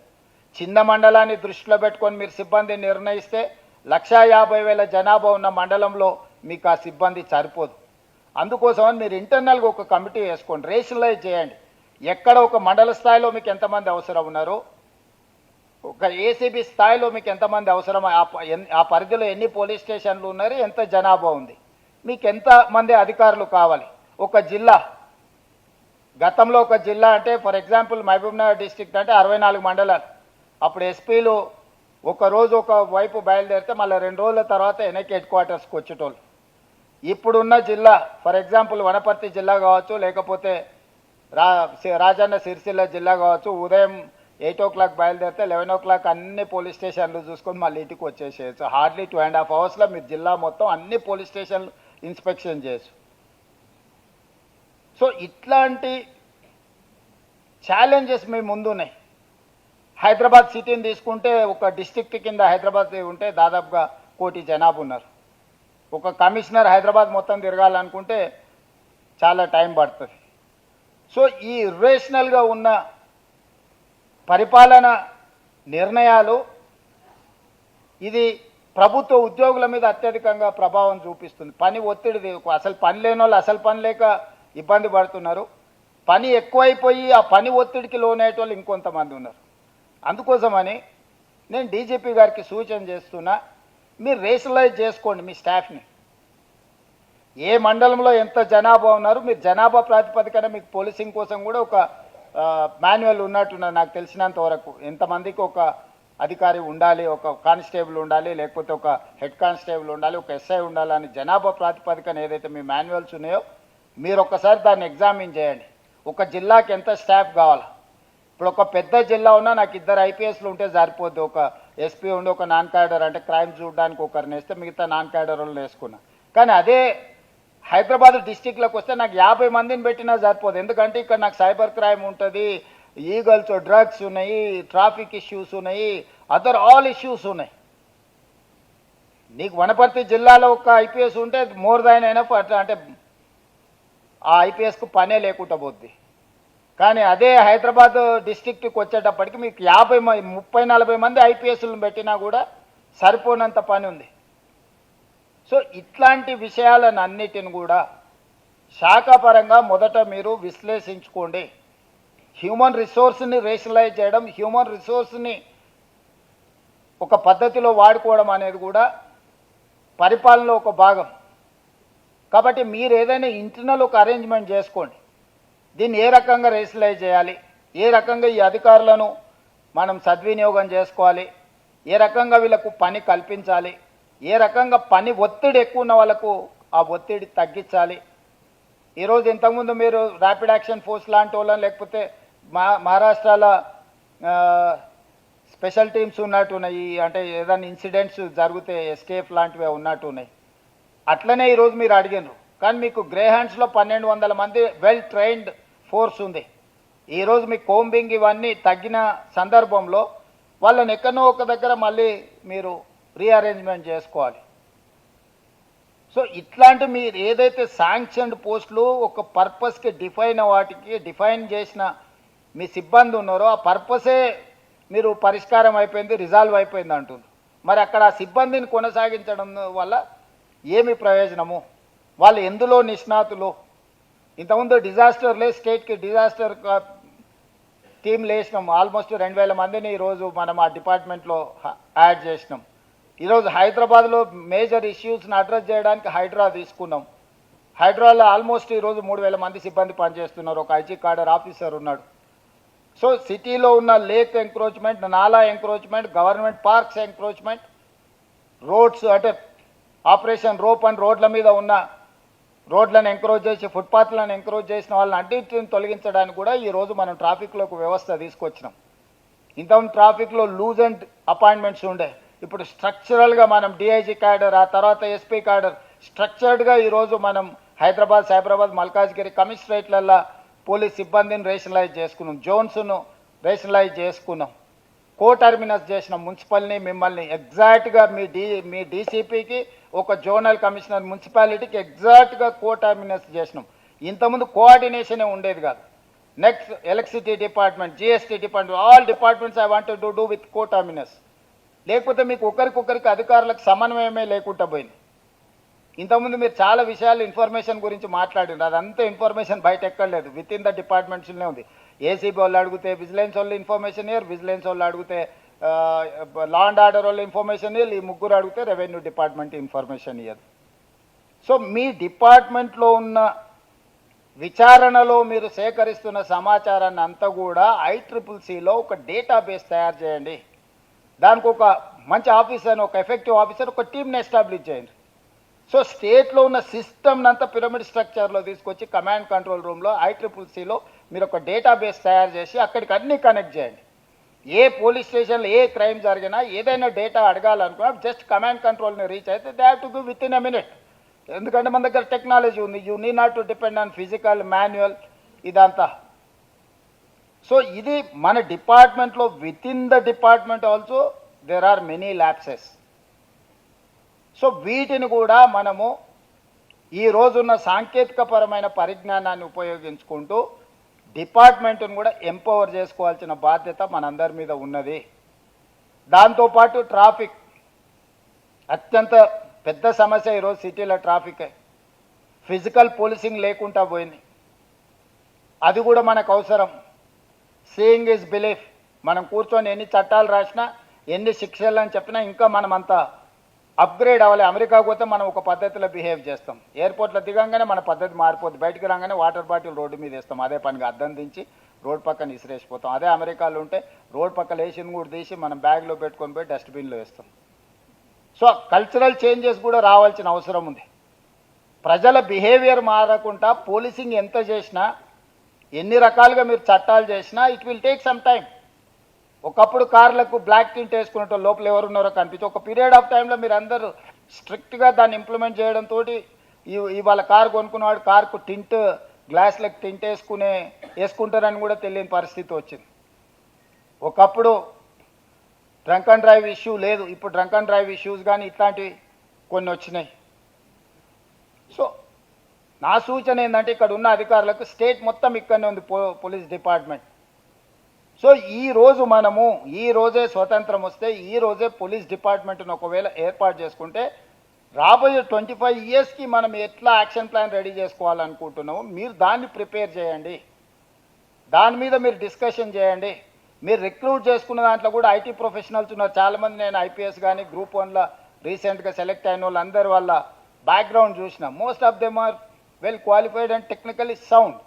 చిన్న మండలాన్ని దృష్టిలో పెట్టుకొని మీరు సిబ్బందిని నిర్ణయిస్తే 1,50,000 జనాభా ఉన్న మండలంలో మీకు ఆ సిబ్బంది సరిపోదు. అందుకోసమని మీరు ఇంటర్నల్గా ఒక కమిటీ వేసుకోండి, రేషనలైజ్ చేయండి. ఎక్కడ ఒక మండల స్థాయిలో మీకు ఎంతమంది అవసరం ఉన్నారో, ఒక ఏసీబీ స్థాయిలో మీకు ఎంతమంది అవసరం, ఆ పరిధిలో ఎన్ని పోలీస్ స్టేషన్లు ఉన్నారు, ఎంత జనాభా ఉంది, మీకు ఎంతమంది అధికారులు కావాలి. ఒక జిల్లా, గతంలో ఒక జిల్లా అంటే ఫర్ ఎగ్జాంపుల్ మహబూబ్నగర్ డిస్ట్రిక్ట్ అంటే 64 మండలాలు. అప్పుడు ఎస్పీలు ఒక రోజు ఒక వైపు బయలుదేరితే మళ్ళీ 2 రోజుల తర్వాత వెనక్కి హెడ్ క్వార్టర్స్కి వచ్చేటోళ్ళు. ఇప్పుడున్న జిల్లా ఫర్ ఎగ్జాంపుల్ వనపర్తి జిల్లా కావచ్చు, లేకపోతే రాజన్న సిరిసిల్ల జిల్లా కావచ్చు, ఉదయం 8 o'clock బయలుదేరితే 11 o'clock అన్ని పోలీస్ స్టేషన్లు చూసుకొని మళ్ళీ ఇంటికి వచ్చేసేయచ్చు. హార్డ్లీ 2.5 hours మీరు జిల్లా మొత్తం అన్ని పోలీస్ స్టేషన్లు ఇన్స్పెక్షన్ చేయొచ్చు. సో ఇట్లాంటి ఛాలెంజెస్ మీ ముందున్నాయి. హైదరాబాద్ సిటీని తీసుకుంటే ఒక డిస్ట్రిక్ట్ కింద హైదరాబాద్ ఉంటే దాదాపుగా 1 కోటి జనాభా ఉన్నారు. ఒక కమిషనర్ హైదరాబాద్ మొత్తం తిరగాలనుకుంటే చాలా టైం పడుతుంది. సో ఈ ఇర్రేషనల్గా ఉన్న పరిపాలన నిర్ణయాలు ఇది ప్రభుత్వ ఉద్యోగుల మీద అత్యధికంగా ప్రభావం చూపిస్తుంది. పని ఒత్తిడి, అసలు పని లేని వాళ్ళు అసలు పని లేక ఇబ్బంది పడుతున్నారు. పని ఎక్కువైపోయి ఆ పని ఒత్తిడికి లోనయ్యేటోళ్ళు ఇంకొంతమంది ఉన్నారు. అందుకోసమని నేను డీజీపీ గారికి సూచన చేస్తున్నా, మీరు రేషనలైజ్ చేసుకోండి మీ స్టాఫ్ని. ఏ మండలంలో ఎంత జనాభా ఉన్నారు, మీరు జనాభా ప్రాతిపదికన మీకు పోలీసింగ్ కోసం కూడా ఒక మాన్యువల్ ఉన్నట్టున్నది నాకు తెలిసినంత వరకు. ఎంతమందికి ఒక అధికారి ఉండాలి, ఒక కానిస్టేబుల్ ఉండాలి, లేకపోతే ఒక హెడ్ కానిస్టేబుల్ ఉండాలి, ఒక ఎస్ఐ ఉండాలని జనాభా ప్రాతిపదికన ఏదైతే మీ మాన్యువల్స్ ఉన్నాయో మీరు ఒక్కసారి దాన్ని ఎగ్జామిన్ చేయండి. ఒక జిల్లాకి ఎంత స్టాఫ్ కావాలా. ఇప్పుడు ఒక పెద్ద జిల్లా ఉన్నా నాకు 2 IPSలు ఉంటే సరిపోద్ది. ఒక ఎస్పీ ఉండి ఒక నాన్ క్యాడర్ అంటే క్రైమ్ చూడడానికి ఒకరిని వేస్తే మిగతా నాన్ క్యాడర్ వాళ్ళని వేసుకున్నా. కానీ అదే హైదరాబాద్ డిస్టిక్లోకి వస్తే నాకు 50 మందిని పెట్టినా సరిపోదు. ఎందుకంటే ఇక్కడ నాకు సైబర్ క్రైమ్ ఉంటుంది, ఈగల్స్, డ్రగ్స్ ఉన్నాయి, ట్రాఫిక్ ఇష్యూస్ ఉన్నాయి, అదర్ ఆల్ ఇష్యూస్ ఉన్నాయి. నీకు వనపర్తి జిల్లాలో ఒక IPS ఉంటే మోర్ దాన్ ఎనఫ్. అట్లా అంటే ఆ IPSకు పనే లేకుండా పోద్ది. కానీ అదే హైదరాబాద్ డిస్ట్రిక్ట్కి వచ్చేటప్పటికి మీకు 30-40 మంది IPSలను పెట్టినా కూడా సరిపోనంత పని ఉంది. సో ఇట్లాంటి విషయాలను అన్నిటిని కూడా శాఖాపరంగా మొదట మీరు విశ్లేషించుకోండి. హ్యూమన్ రిసోర్స్ని రేషనలైజ్ చేయడం, హ్యూమన్ రిసోర్స్ని ఒక పద్ధతిలో వాడుకోవడం అనేది కూడా పరిపాలనలో ఒక భాగం. కాబట్టి మీరు ఏదైనా ఇంటర్నల్ ఒక అరేంజ్మెంట్ చేసుకోండి. దీన్ని ఏ రకంగా రేషనలైజ్ చేయాలి, ఏ రకంగా ఈ అధికారులను మనం సద్వినియోగం చేసుకోవాలి, ఏ రకంగా వీళ్ళకు పని కల్పించాలి, ఏ రకంగా పని ఒత్తిడి ఎక్కువ ఉన్న వాళ్ళకు ఆ ఒత్తిడి తగ్గించాలి. ఈరోజు ఇంతకుముందు మీరు ర్యాపిడ్ యాక్షన్ ఫోర్స్ లాంటి వాళ్ళని, లేకపోతే మహారాష్ట్రలో స్పెషల్ టీమ్స్ ఉన్నట్టున్నాయి, అంటే ఏదైనా ఇన్సిడెంట్స్ జరిగితే ఎస్కేఫ్ లాంటివి ఉన్నట్టున్నాయి. అట్లనే ఈరోజు మీరు అడిగినారు. కానీ మీకు గ్రే హ్యాండ్స్లో 1200 మంది వెల్ ట్రైన్డ్ ఫోర్స్ ఉంది. ఈరోజు మీ కోంబింగ్ ఇవన్నీ తగ్గిన సందర్భంలో వాళ్ళని ఎక్కడో ఒక దగ్గర మళ్ళీ మీరు రీఅరేంజ్మెంట్ చేసుకోవాలి. సో ఇట్లాంటి మీరు ఏదైతే శాంక్షన్డ్ పోస్టులు ఒక పర్పస్కి వాటికి డిఫైన్ చేసిన మీ సిబ్బంది ఉన్నారో ఆ పర్పసే మీరు పరిష్కారం అయిపోయింది, రిజాల్వ్ అయిపోయింది అంటుంది. మరి అక్కడ ఆ సిబ్బందిని కొనసాగించడం వల్ల ఏమి ప్రయోజనము, వాళ్ళు ఎందులో నిష్ణాతులు. ఇంతకుముందు డిజాస్టర్లే స్టేట్కి డిజాస్టర్ టీంలు వేసినాం, ఆల్మోస్ట్ 2000 మందిని ఈరోజు మనం ఆ డిపార్ట్మెంట్లో యాడ్ చేసినాం. ఈరోజు హైదరాబాద్లో మేజర్ ఇష్యూస్ని అడ్రస్ చేయడానికి హైడ్రా తీసుకున్నాం. హైడ్రాలో ఆల్మోస్ట్ ఈరోజు 3000 మంది సిబ్బంది పనిచేస్తున్నారు, ఒక ఐజీ కార్డర్ ఆఫీసర్ ఉన్నాడు. సో సిటీలో ఉన్న లేక్ ఎంక్రోచ్మెంట్, నాలా encroachment, government parks encroachment, roads అంటే ఆపరేషన్ రోప్ అండ్ రోడ్ల మీద ఉన్న రోడ్లను ఎంకరేజ్ చేసి ఫుట్పాత్లను ఎంకరేజ్ చేసిన వాళ్ళని అన్నింటిని తొలగించడానికి కూడా ఈరోజు మనం ట్రాఫిక్లో ఒక వ్యవస్థ తీసుకొచ్చినాం. ఇంతకుముందు ట్రాఫిక్లో లూజ్ అండ్ అపాయింట్మెంట్స్ ఉండే, ఇప్పుడు స్ట్రక్చరల్గా మనం డిఐజీ క్యాడర్, ఆ తర్వాత ఎస్పీ క్యాడర్ స్ట్రక్చర్డ్గా ఈరోజు మనం హైదరాబాద్, సైబరాబాద్, మల్కాజ్గిరి కమిషనరేట్లల్లో పోలీస్ సిబ్బందిని రేషనలైజ్ చేసుకున్నాం, జోన్స్ను రేషనలైజ్ చేసుకున్నాం, కో టర్మినస్ చేసిన మున్సిపల్ని మిమ్మల్ని ఎగ్జాక్ట్గా మీ డీసీపీకి ఒక జోనల్ కమిషనర్ మున్సిపాలిటీకి ఎగ్జాక్ట్గా కో టర్మినస్ చేసినాం. ఇంతకుముందు కోఆర్డినేషనే ఉండేది కాదు. Next electricity department, GST department, all departments I want to do with coterminous. లేకపోతే మీకు ఒకరికొకరికి అధికారులకు సమన్వయమే లేకుండా పోయింది. ఇంతకుముందు మీరు చాలా విషయాలు ఇన్ఫర్మేషన్ గురించి మాట్లాడినారు, అదంతా ఇన్ఫర్మేషన్ బయట ఎక్కడలేదు, విత్ ఇన్ ద డిపార్ట్మెంట్స్లోనే ఉంది. ఏసీబీ వాళ్ళు అడిగితే విజిలెన్స్ వాళ్ళు ఇన్ఫర్మేషన్ ఇయర్, విజిలెన్స్ వాళ్ళు అడిగితే లా అండ్ ఆర్డర్ వాళ్ళు ఇన్ఫర్మేషన్ ఇయర్, ఈ ముగ్గురు అడిగితే రెవెన్యూ డిపార్ట్మెంట్ ఇన్ఫర్మేషన్ ఇయర్. సో మీ డిపార్ట్మెంట్లో ఉన్న విచారణలో మీరు సేకరిస్తున్న సమాచారాన్ని అంతా కూడా ICCCలో ఒక డేటాబేస్ తయారు చేయండి. దానికి ఒక మంచి ఆఫీసర్, ఒక ఎఫెక్టివ్ ఆఫీసర్, ఒక టీమ్ని ఎస్టాబ్లిష్ చేయండి. సో స్టేట్లో ఉన్న సిస్టమ్ని అంతా పిరమిడ్ స్ట్రక్చర్లో తీసుకొచ్చి కమాండ్ కంట్రోల్ రూమ్లో ICCCలో మీరు ఒక డేటాబేస్ తయారు చేసి అక్కడికి అన్నీ కనెక్ట్ చేయండి. ఏ పోలీస్ స్టేషన్లో ఏ క్రైమ్ జరిగినా ఏదైనా డేటా అడగాలనుకున్నా జస్ట్ కమాండ్ కంట్రోల్ని రీచ్ అయితే they have to give within a minute. ఎందుకంటే మన దగ్గర టెక్నాలజీ ఉంది. You need not to depend on physical manual ఇదంతా. సో ఇది మన డిపార్ట్మెంట్లో within the department also there are many lapses. So వీటిని కూడా మనము ఈ రోజున్న సాంకేతికపరమైన పరిజ్ఞానాన్ని ఉపయోగించుకుంటూ డిపార్ట్మెంట్ను కూడా ఎంపవర్ చేసుకోవాల్సిన బాధ్యత మనందరి మీద ఉన్నది. దాంతోపాటు ట్రాఫిక్ అత్యంత పెద్ద సమస్య ఈరోజు సిటీలో ట్రాఫికే. ఫిజికల్ పోలీసింగ్ లేకుండా పోయింది, అది కూడా మనకు అవసరం. Seeing is belief. మనం కూర్చొని ఎన్ని చట్టాలు రాసినా ఎన్ని శిక్షలు అని చెప్పినా ఇంకా మనం అంతా అప్గ్రేడ్ అవ్వాలి. అమెరికా పోతే మనం ఒక పద్ధతిలో బిహేవ్ చేస్తాం, ఎయిర్పోర్ట్లో దిగంగానే మన పద్ధతి మారిపోద్ది, బయటికి రాగానే వాటర్ బాటిల్ రోడ్డు మీద వేస్తాం, అదే పనిగా అద్దం దించి రోడ్ పక్కన ఇసిరేసిపోతాం. అదే అమెరికాలో ఉంటే రోడ్ పక్కన వేసింది కూడా తీసి మనం బ్యాగ్లో పెట్టుకొని పోయి డస్ట్బిన్లో వేస్తాం. సో కల్చరల్ చేంజెస్ కూడా రావాల్సిన అవసరం ఉంది. ప్రజల బిహేవియర్ మారకుండా పోలీసింగ్ ఎంత చేసినా, ఎన్ని రకాలుగా మీరు చట్టాలు చేసినా it will take some time. ఒకప్పుడు కార్లకు బ్లాక్ టింట్ వేసుకున్నట్టు లోపల ఎవరున్నారో కనిపించి ఒక పీరియడ్ ఆఫ్ టైంలో మీరు అందరూ స్ట్రిక్ట్గా దాన్ని ఇంప్లిమెంట్ చేయడంతో ఇవాళ కారు కొనుక్కున్నవాడు కార్కు టింట్, గ్లాస్లకు టింట్ వేసుకుంటారని కూడా తెలియని పరిస్థితి వచ్చింది. ఒకప్పుడు డ్రంక్ అండ్ డ్రైవ్ ఇష్యూ లేదు, ఇప్పుడు డ్రంక్ అండ్ డ్రైవ్ ఇష్యూస్ కానీ ఇట్లాంటివి కొన్ని వచ్చినాయి. సో నా సూచన ఏంటంటే ఇక్కడ ఉన్న అధికారులకు స్టేట్ మొత్తం ఇక్కడనే ఉంది పోలీస్ డిపార్ట్మెంట్. సో ఈ రోజే స్వతంత్రం వస్తే ఈ రోజే పోలీస్ డిపార్ట్మెంట్ను ఒకవేళ ఏర్పాటు చేసుకుంటే రాబోయే 25 ఇయర్స్కి మనం ఎట్లా యాక్షన్ ప్లాన్ రెడీ చేసుకోవాలనుకుంటున్నామో మీరు దాన్ని ప్రిపేర్ చేయండి, దాని మీద మీరు డిస్కషన్ చేయండి. మీరు రిక్రూట్ చేసుకున్న దాంట్లో కూడా ఐటీ ప్రొఫెషనల్స్ ఉన్నారు చాలామంది. నేను IPS కానీ గ్రూప్ 1లో రీసెంట్గా సెలెక్ట్ అయిన వాళ్ళు అందరి వాళ్ళ బ్యాక్గ్రౌండ్ చూసిన, most of them are well qualified and technically sound.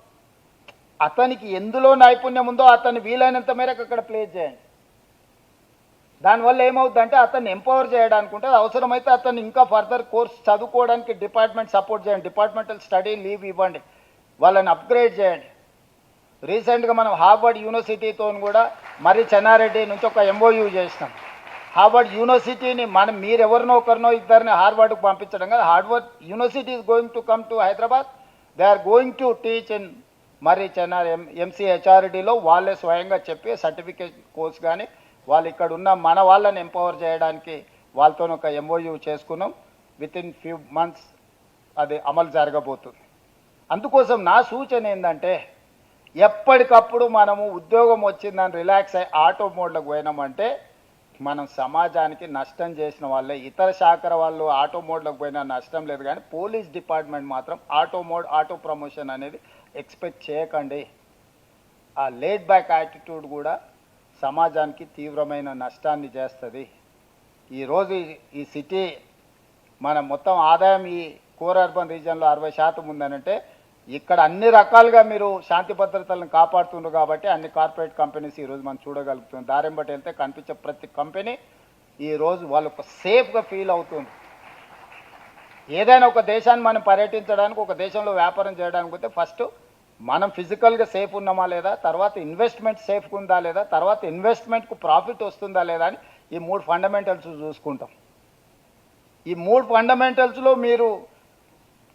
అతనికి ఎందులో నైపుణ్యం ఉందో అతన్ని వీలైనంత మేరకు అక్కడ ప్లేస్ చేయండి. దానివల్ల ఏమవుతుందంటే అతన్ని ఎంపవర్ చేయడానికి ఉంటుంది. అవసరమైతే అతన్ని ఇంకా ఫర్దర్ కోర్స్ చదువుకోవడానికి డిపార్ట్మెంట్ సపోర్ట్ చేయండి, డిపార్ట్మెంటల్ స్టడీ లీవ్ ఇవ్వండి, వాళ్ళని అప్గ్రేడ్ చేయండి. రీసెంట్గా మనం హార్వర్డ్ యూనివర్సిటీతో కూడా మరి చెన్నారెడ్డి నుంచి ఒక MOU చేసినాం. హార్వర్డ్ యూనివర్సిటీని మీరు ఎవరినో ఒకరినో ఇద్దరిని హార్వర్డ్కు పంపించడం కదా, Harvard University is going to come to Hyderabad. They are going to teach in మరి చెన్నార్ MCHRDలో వాళ్ళే స్వయంగా చెప్పి సర్టిఫికేట్ కోర్స్ కానీ వాళ్ళు ఇక్కడ ఉన్న మన వాళ్ళని ఎంపవర్ చేయడానికి వాళ్ళతో ఒక MOU చేసుకున్నాం. విత్ ఇన్ ఫ్యూ మంత్స్ అది అమలు జరగబోతుంది. అందుకోసం నా సూచన ఏంటంటే ఎప్పటికప్పుడు మనము ఉద్యోగం వచ్చిందని రిలాక్స్ అయ్యి ఆటో మోడ్లకు పోయినామంటే మనం సమాజానికి నష్టం చేసిన వాళ్ళే. ఇతర శాఖల వాళ్ళు ఆటో మోడ్లకు పోయినా నష్టం లేదు, కానీ పోలీస్ డిపార్ట్మెంట్ మాత్రం ఆటో ప్రమోషన్ అనేది ఎక్స్పెక్ట్ చేయకండి. ఆ లేట్ బ్యాక్ యాటిట్యూడ్ కూడా సమాజానికి తీవ్రమైన నష్టాన్ని చేస్తుంది. ఈరోజు ఈ సిటీ మన మొత్తం ఆదాయం ఈ కోర్ అర్బన్ రీజియన్లో 60% ఉందనంటే ఇక్కడ అన్ని రకాలుగా మీరు శాంతి భద్రతలను కాపాడుతున్నారు కాబట్టి అన్ని కార్పొరేట్ కంపెనీస్ ఈరోజు మనం చూడగలుగుతున్నాం. దారింబట్టి వెళ్తే కనిపించే ప్రతి కంపెనీ ఈరోజు వాళ్ళకు సేఫ్గా ఫీల్ అవుతుంది. ఏదైనా ఒక దేశాన్ని మనం పర్యటించడానికి, ఒక దేశంలో వ్యాపారం చేయడానికి పోతే ఫస్ట్ మనం ఫిజికల్గా సేఫ్ ఉన్నామా లేదా, తర్వాత ఇన్వెస్ట్మెంట్ సేఫ్గా ఉందా లేదా, తర్వాత ఇన్వెస్ట్మెంట్కు ప్రాఫిట్ వస్తుందా లేదా అని ఈ 3 ఫండమెంటల్స్ చూసుకుంటాం. ఈ 3 ఫండమెంటల్స్లో మీరు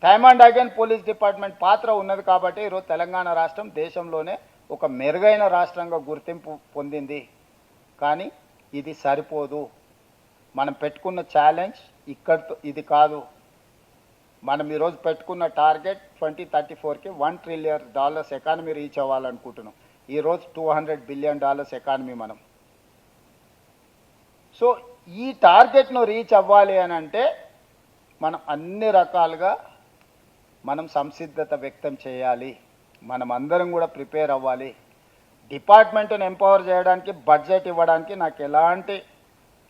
time and again police department పాత్ర ఉన్నది కాబట్టి ఈరోజు తెలంగాణ రాష్ట్రం దేశంలోనే ఒక మెరుగైన రాష్ట్రంగా గుర్తింపు పొందింది. కానీ ఇది సరిపోదు. మనం పెట్టుకున్న ఛాలెంజ్ ఇక్కడితో ఇది కాదు. మనం ఈరోజు పెట్టుకున్న టార్గెట్ 2034కి $1 trillion ఎకానమీ రీచ్ అవ్వాలనుకుంటున్నాం. ఈరోజు $200 billion ఎకానమీ మనం. సో ఈ టార్గెట్ను రీచ్ అవ్వాలి అని అంటే మనం అన్ని రకాలుగా మనం సంసిద్ధత వ్యక్తం చేయాలి. మనం అందరం కూడా ప్రిపేర్ అవ్వాలి. డిపార్ట్మెంట్ను ఎంపవర్ చేయడానికి బడ్జెట్ ఇవ్వడానికి నాకు ఎలాంటి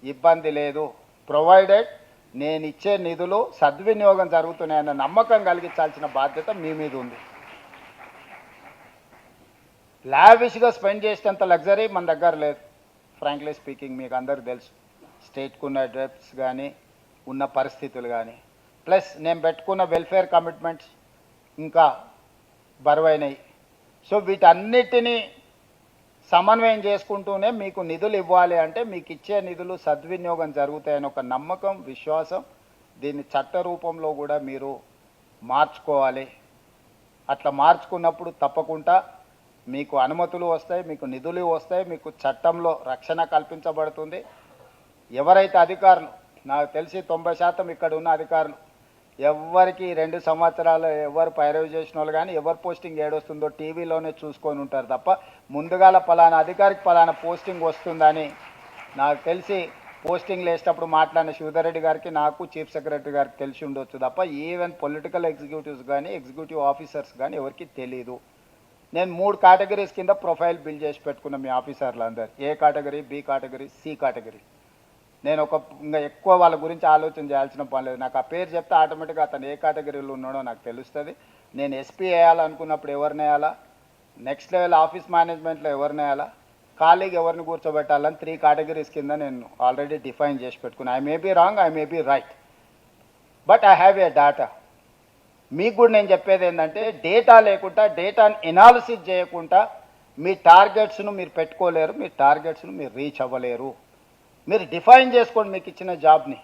ఇబ్బంది లేదు, ప్రొవైడెడ్ నేను ఇచ్చే నిధులు సద్వినియోగం జరుగుతున్నాయన్న నమ్మకం కలిగించాల్సిన బాధ్యత మీ మీద ఉంది. లావిష్గా స్పెండ్ చేసేంత లగ్జరీ మన దగ్గర లేదు. ఫ్రాంక్లీ స్పీకింగ్ మీకు అందరికీ తెలుసు, స్టేట్కు ఉన్న డెప్ట్స్ కానీ ఉన్న పరిస్థితులు కానీ, ప్లస్ నేను పెట్టుకున్న వెల్ఫేర్ కమిట్మెంట్స్ ఇంకా బరువైనవి. సో వీటన్నిటినీ సమన్వయం చేసుకుంటూనే మీకు నిధులు ఇవ్వాలి అంటే మీకు ఇచ్చే నిధులు సద్వినియోగం జరుగుతాయని ఒక నమ్మకం, విశ్వాసం, దీన్ని చట్ట రూపంలో కూడా మీరు మార్చుకోవాలి. అట్లా మార్చుకున్నప్పుడు తప్పకుండా మీకు అనుమతులు వస్తాయి, మీకు నిధులు వస్తాయి, మీకు చట్టంలో రక్షణ కల్పించబడుతుంది. ఎవరైతే అధికారులు, నాకు తెలిసి 90% ఇక్కడ ఉన్న అధికారులు ఎవరికి 2 సంవత్సరాలు ఎవరు పైరవి చేసిన వాళ్ళు కానీ ఎవరు పోస్టింగ్ ఏడొస్తుందో టీవీలోనే చూసుకొని ఉంటారు తప్ప ముందుగాల పలానా అధికారికి పలానా పోస్టింగ్ వస్తుందని నాకు తెలిసి పోస్టింగ్లు వేసేటప్పుడు మాట్లాడిన శివధర్ రెడ్డి గారికి నాకు చీఫ్ సెక్రటరీ గారికి తెలిసి ఉండొచ్చు తప్ప ఈవెన్ పొలిటికల్ ఎగ్జిక్యూటివ్స్ కానీ ఎగ్జిక్యూటివ్ ఆఫీసర్స్ కానీ ఎవరికి తెలియదు. నేను 3 కేటగిరీస్ కింద ప్రొఫైల్ బిల్డ్ చేసి పెట్టుకున్న మీ ఆఫీసర్లు అందరు, A category, B category, C category. నేను ఇంకా ఎక్కువ వాళ్ళ గురించి ఆలోచన చేయాల్సిన పని లేదు. నాకు ఆ పేరు చెప్తే ఆటోమేటిక్గా అతను ఏ కేటగిరీలో ఉన్నాడో నాకు తెలుస్తుంది. నేను ఎస్పీ వేయాలనుకున్నప్పుడు ఎవరిని వేయాలా, నెక్స్ట్ లెవెల్ ఆఫీస్ మేనేజ్మెంట్లో ఎవరిని వేయాలా, ఖాళీగా ఎవరిని కూర్చోబెట్టాలని 3 కేటగిరీస్ కింద నేను ఆల్రెడీ డిఫైన్ చేసి పెట్టుకున్నాను. I may be wrong, I may be right, but I have a data. మీకు కూడా నేను చెప్పేది ఏంటంటే డేటా లేకుండా, డేటాని ఎనాలిసిస్ చేయకుండా మీ టార్గెట్స్ను మీరు పెట్టుకోలేరు, మీ టార్గెట్స్ను మీరు రీచ్ అవ్వలేరు. మీరు డిఫైన్ చేసుకోండి మీకు ఇచ్చిన జాబ్ని,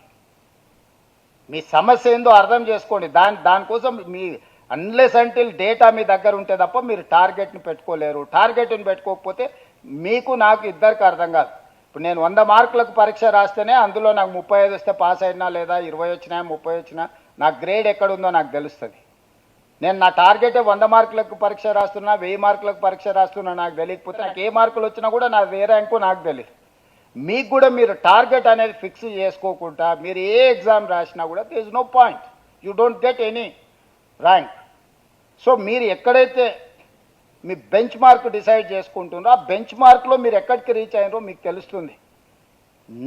మీ సమస్య ఏందో అర్థం చేసుకోండి. దానికోసం మీ అన్లెస్ అంటిల్ డేటా మీ దగ్గర ఉంటే తప్ప మీరు టార్గెట్ని పెట్టుకోలేరు. టార్గెట్ని పెట్టుకోకపోతే మీకు నాకు ఇద్దరికి అర్థం కాదు. ఇప్పుడు నేను 100 మార్కులకు పరీక్ష రాస్తేనే అందులో నాకు 35 వస్తే పాస్ అయినా, లేదా 20 వచ్చినా 30 వచ్చినా నా గ్రేడ్ ఎక్కడుందో నాకు తెలుస్తుంది. నేను నా టార్గెటే 100 మార్కులకు పరీక్ష రాస్తున్నా, 1000 మార్కులకు పరీక్ష రాస్తున్నా నాకు తెలియకపోతే నాకు ఏ మార్కులు వచ్చినా కూడా నా ఏ ర్యాంకు నాకు తెలియదు. మీకు కూడా మీరు టార్గెట్ అనేది ఫిక్స్ చేసుకోకుండా మీరు ఏ ఎగ్జామ్ రాసినా కూడా there is no point, you don't get any rank. So మీరు ఎక్కడైతే మీ బెంచ్ మార్క్ డిసైడ్ చేసుకుంటున్నారో ఆ బెంచ్ మార్క్లో మీరు ఎక్కడికి రీచ్ అయినారో మీకు తెలుస్తుంది.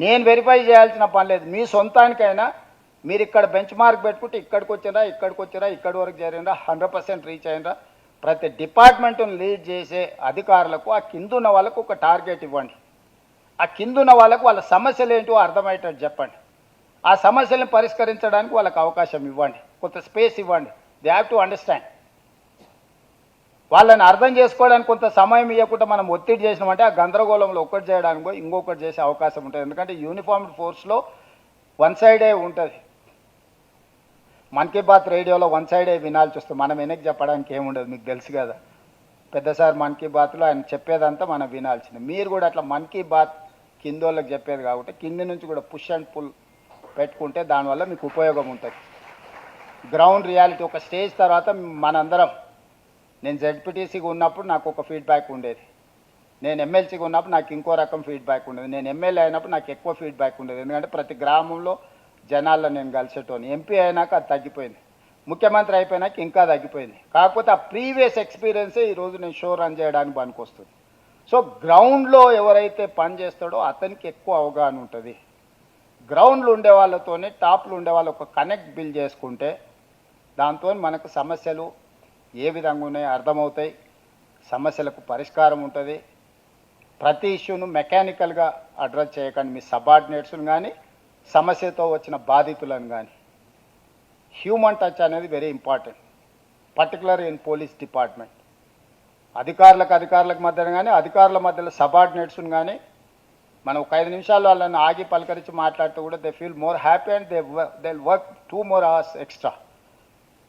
నేను వెరిఫై చేయాల్సిన పని లేదు. మీ సొంతానికైనా మీరు ఇక్కడ బెంచ్ మార్క్ పెట్టుకుంటే ఇక్కడికి వచ్చినా, ఇక్కడి వరకు చేరినరా, 100% రీచ్ అయినరా. ప్రతి డిపార్ట్మెంట్ను లీడ్ చేసే అధికారులకు ఆ కిందున్న వాళ్ళకు ఒక టార్గెట్ ఇవ్వండి. ఆ కిందున్న వాళ్ళకు వాళ్ళ సమస్యలు ఏంటో అర్థమయ్యేటట్టు చెప్పండి. ఆ సమస్యలను పరిష్కరించడానికి వాళ్ళకి అవకాశం ఇవ్వండి, కొంత స్పేస్ ఇవ్వండి. They have to understand. వాళ్ళని అర్థం చేసుకోవడానికి కొంత సమయం ఇవ్వకుండా మనం ఒత్తిడి చేసినామంటే ఆ గందరగోళంలో ఒకటి చేయడానికి ఇంకొకటి చేసే అవకాశం ఉంటుంది. ఎందుకంటే యూనిఫామ్డ్ ఫోర్స్లో వన్ సైడే ఉంటుంది. మన్ కీ బాత్ రేడియోలో వన్ సైడే వినాల్సి వస్తుంది. మనం వెనక్కి చెప్పడానికి ఏముండదు, మీకు తెలుసు కదా. పెద్దసారి మన్ కీ బాత్లో ఆయన చెప్పేదంతా మనం వినాల్సింది. మీరు కూడా అట్లా మన్ కీ బాత్ కింద వాళ్ళకి చెప్పేది కాబట్టి కింది నుంచి కూడా పుష్ అండ్ పుల్ పెట్టుకుంటే దానివల్ల మీకు ఉపయోగం ఉంటుంది. గ్రౌండ్ రియాలిటీ ఒక స్టేజ్ తర్వాత మనందరం, నేను జెడ్పీటీసీగా ఉన్నప్పుడు నాకు ఒక ఫీడ్బ్యాక్ ఉండేది, నేను ఎమ్మెల్సీగా ఉన్నప్పుడు నాకు ఇంకో రకం ఫీడ్బ్యాక్ ఉండేది, నేను ఎమ్మెల్యే అయినప్పుడు నాకు ఎక్కువ ఫీడ్బ్యాక్ ఉండేది. ఎందుకంటే ప్రతి గ్రామంలో జనాల్లో నేను కలిసేటోని. ఎంపీ అయినాక అది తగ్గిపోయింది, ముఖ్యమంత్రి అయిపోయినాక ఇంకా తగ్గిపోయింది. కాకపోతే ఆ ప్రీవియస్ ఎక్స్పీరియన్సే ఈరోజు నేను షో రన్ చేయడానికి పనికొస్తుంది. సో గ్రౌండ్లో ఎవరైతే పని చేస్తాడో అతనికి ఎక్కువ అవగాహన ఉంటుంది. గ్రౌండ్లో ఉండే వాళ్ళతోనే టాప్లో ఉండే వాళ్ళు ఒక కనెక్ట్ బిల్డ్ చేసుకుంటే దాంతో మనకు సమస్యలు ఏ విధంగా ఉన్నాయో అర్థమవుతాయి, సమస్యలకు పరిష్కారం ఉంటుంది. ప్రతి ఇష్యూను మెకానికల్గా అడ్రస్ చేయకండి. మీ సబార్డినేట్స్ను కానీ సమస్యతో వచ్చిన బాధితులను కానీ హ్యూమన్ టచ్ అనేది very important, particular in police department. అధికారులకు మధ్యన కానీ అధికారుల మధ్యలో సబార్డినేట్స్ను కానీ మనం ఒక 5 నిమిషాలు వాళ్ళని ఆగి పలకరించి మాట్లాడితే కూడా they feel more happy and they work 2 more hours extra.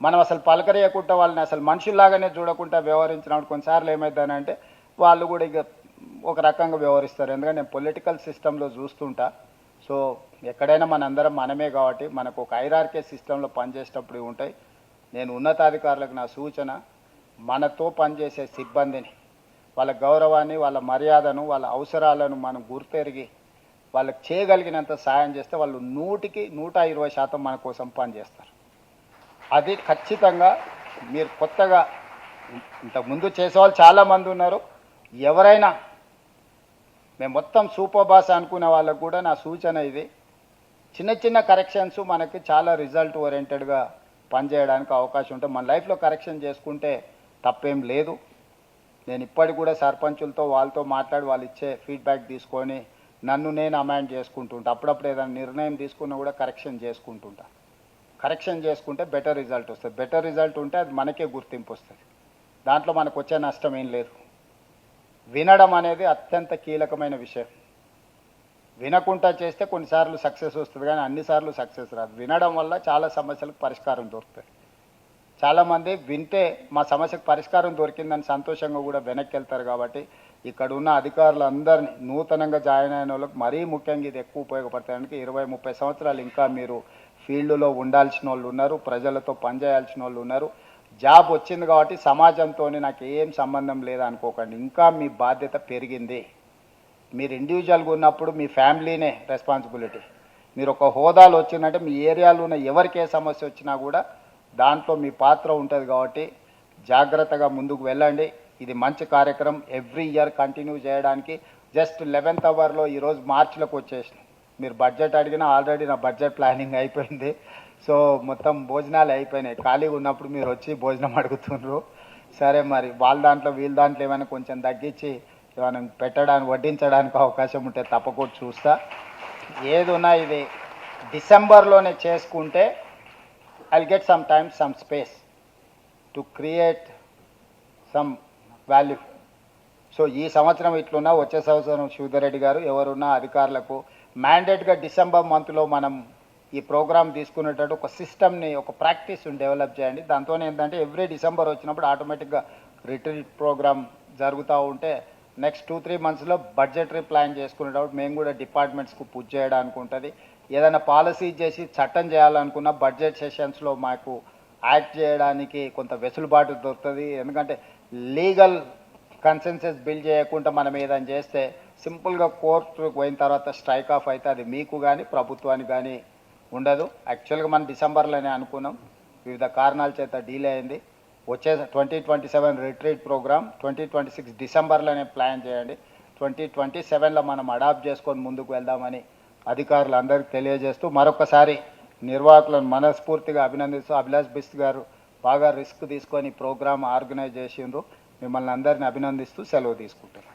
మనం అసలు పలకరియకుండా వాళ్ళని అసలు మనుషుల్లాగానే చూడకుండా వ్యవహరించినప్పుడు కొన్నిసార్లు ఏమైందనంటే వాళ్ళు కూడా ఇక ఒక రకంగా వ్యవహరిస్తారు. ఎందుకంటే నేను పొలిటికల్ సిస్టంలో చూస్తుంటా. సో ఎక్కడైనా మనందరం మనమే కాబట్టి మనకు ఒక హైరార్కీ సిస్టంలో పనిచేసేటప్పుడు ఇవి ఉంటాయి. నేను ఉన్నతాధికారులకు నా సూచన, మనతో పనిచేసే సిబ్బందిని, వాళ్ళ గౌరవాన్ని, వాళ్ళ మర్యాదను, వాళ్ళ అవసరాలను మనం గుర్తెరిగి వాళ్ళకి చేయగలిగినంత సాయం చేస్తే వాళ్ళు 100కి 120% మన కోసం పనిచేస్తారు. అది ఖచ్చితంగా మీరు కొత్తగా ఇంతకుముందు చేసేవాళ్ళు చాలామంది ఉన్నారు. ఎవరైనా మేము మొత్తం సూపర్ బాస్ అనుకునే వాళ్ళకు కూడా నా సూచన ఇది, చిన్న చిన్న కరెక్షన్స్ మనకి చాలా రిజల్ట్ ఓరియంటెడ్గా పనిచేయడానికి అవకాశం ఉంటుంది. మన లైఫ్లో కరెక్షన్ చేసుకుంటే తప్పేం లేదు. నేను ఇప్పటికి కూడా సర్పంచులతో వాళ్ళతో మాట్లాడి వాళ్ళు ఇచ్చే ఫీడ్బ్యాక్ తీసుకొని నన్ను నేను అమాండ్ చేసుకుంటుంటా. అప్పుడప్పుడు ఏదైనా నిర్ణయం తీసుకున్నా కూడా కరెక్షన్ చేసుకుంటుంటా. కరెక్షన్ చేసుకుంటే బెటర్ రిజల్ట్ వస్తుంది. బెటర్ రిజల్ట్ ఉంటే అది మనకే గుర్తింపు వస్తుంది. దాంట్లో మనకు వచ్చే నష్టం ఏం లేదు. వినడం అనేది అత్యంత కీలకమైన విషయం. వినకుండా చేస్తే కొన్నిసార్లు సక్సెస్ వస్తుంది, కానీ అన్నిసార్లు సక్సెస్ రాదు. వినడం వల్ల చాలా సమస్యలకు పరిష్కారం దొరుకుతుంది. చాలామంది వింటే మా సమస్యకు పరిష్కారం దొరికిందని సంతోషంగా కూడా వెనక్కి వెళ్తారు. కాబట్టి ఇక్కడ ఉన్న అధికారులందరినీ, నూతనంగా జాయిన్ అయిన వాళ్ళకి మరీ ముఖ్యంగా ఇది ఎక్కువ ఉపయోగపడతానికి 20-30 సంవత్సరాలు ఇంకా మీరు ఫీల్డ్లో ఉండాల్సిన వాళ్ళు ఉన్నారు, ప్రజలతో పనిచేయాల్సిన వాళ్ళు ఉన్నారు. జాబ్ వచ్చింది కాబట్టి సమాజంతో నాకు ఏం సంబంధం లేదనుకోకండి. ఇంకా మీ బాధ్యత పెరిగింది. మీరు ఇండివిజువల్గా ఉన్నప్పుడు మీ ఫ్యామిలీనే రెస్పాన్సిబిలిటీ. మీరు ఒక హోదాలో వచ్చిందంటే మీ ఏరియాలో ఉన్న ఎవరికి ఏ సమస్య వచ్చినా కూడా దాంట్లో మీ పాత్ర ఉంటుంది. కాబట్టి జాగ్రత్తగా ముందుకు వెళ్ళండి. ఇది మంచి కార్యక్రమం. ఎవ్రీ ఇయర్ కంటిన్యూ చేయడానికి జస్ట్ 11th అవర్లో ఈరోజు మార్చిలోకి వచ్చేసి మీరు బడ్జెట్ అడిగినా ఆల్రెడీ నా బడ్జెట్ ప్లానింగ్ అయిపోయింది. సో మొత్తం భోజనాలు అయిపోయినాయి. ఖాళీగా ఉన్నప్పుడు మీరు వచ్చి భోజనం అడుగుతున్నారు. సరే, మరి వాళ్ళ దాంట్లో వీళ్ళ దాంట్లో ఏమైనా కొంచెం తగ్గించి ఏమైనా పెట్టడానికి వడ్డించడానికి అవకాశం ఉంటే తప్పకుండా చూస్తా. ఏదున్నా ఇది డిసెంబర్లోనే చేసుకుంటే I'll get some time, some space to create some value. So ఈ సంవత్సరం ఇట్లున్నా వచ్చే సంవత్సరం శ్రీధర్ రెడ్డి గారు ఎవరున్నా అధికారులకు మ్యాండేట్గా డిసెంబర్ మంత్లో మనం ఈ ప్రోగ్రామ్ తీసుకునేటట్టు ఒక సిస్టమ్ని, ఒక ప్రాక్టీస్ని డెవలప్ చేయండి. దాంతో ఏంటంటే ఎవ్రీ డిసెంబర్ వచ్చినప్పుడు ఆటోమేటిక్గా రిట్రీట్ ప్రోగ్రామ్ జరుగుతూ ఉంటే నెక్స్ట్ 2-3 మంత్స్లో బడ్జెటరీ ప్లాన్ చేసుకునేటప్పుడు మేము కూడా డిపార్ట్మెంట్స్కు పుష్ చేయడానికి ఉంటుంది. ఏదైనా పాలసీ చేసి చట్టం చేయాలనుకున్న బడ్జెట్ సెషన్స్లో మాకు యాక్ట్ చేయడానికి కొంత వెసులుబాటు దొరుకుతుంది. ఎందుకంటే లీగల్ కన్సెన్సెస్ బిల్డ్ చేయకుండా మనం ఏదైనా చేస్తే సింపుల్గా కోర్టుకు పోయిన తర్వాత స్ట్రైక్ ఆఫ్ అయితే అది మీకు కానీ ప్రభుత్వానికి కానీ ఉండదు. యాక్చువల్గా మనం డిసెంబర్లోనే అనుకున్నాం, వివిధ కారణాల చేత డీలే అయింది. వచ్చే 2027 రిట్రీట్ ప్రోగ్రామ్ 2026 డిసెంబర్లోనే ప్లాన్ చేయండి. 2027లో మనం అడాప్ట్ చేసుకొని ముందుకు వెళ్దామని అధికారులందరికీ తెలియజేస్తూ మరొకసారి నిర్వాహకులను మనస్ఫూర్తిగా అభినందిస్తూ, అభిలాష్ బిస్ట్ గారు బాగా రిస్క్ తీసుకొని ప్రోగ్రామ్ ఆర్గనైజ్ చేసిండ్రు. మిమ్మల్ని అందరినీ అభినందిస్తూ సెలవు తీసుకుంటున్నాను.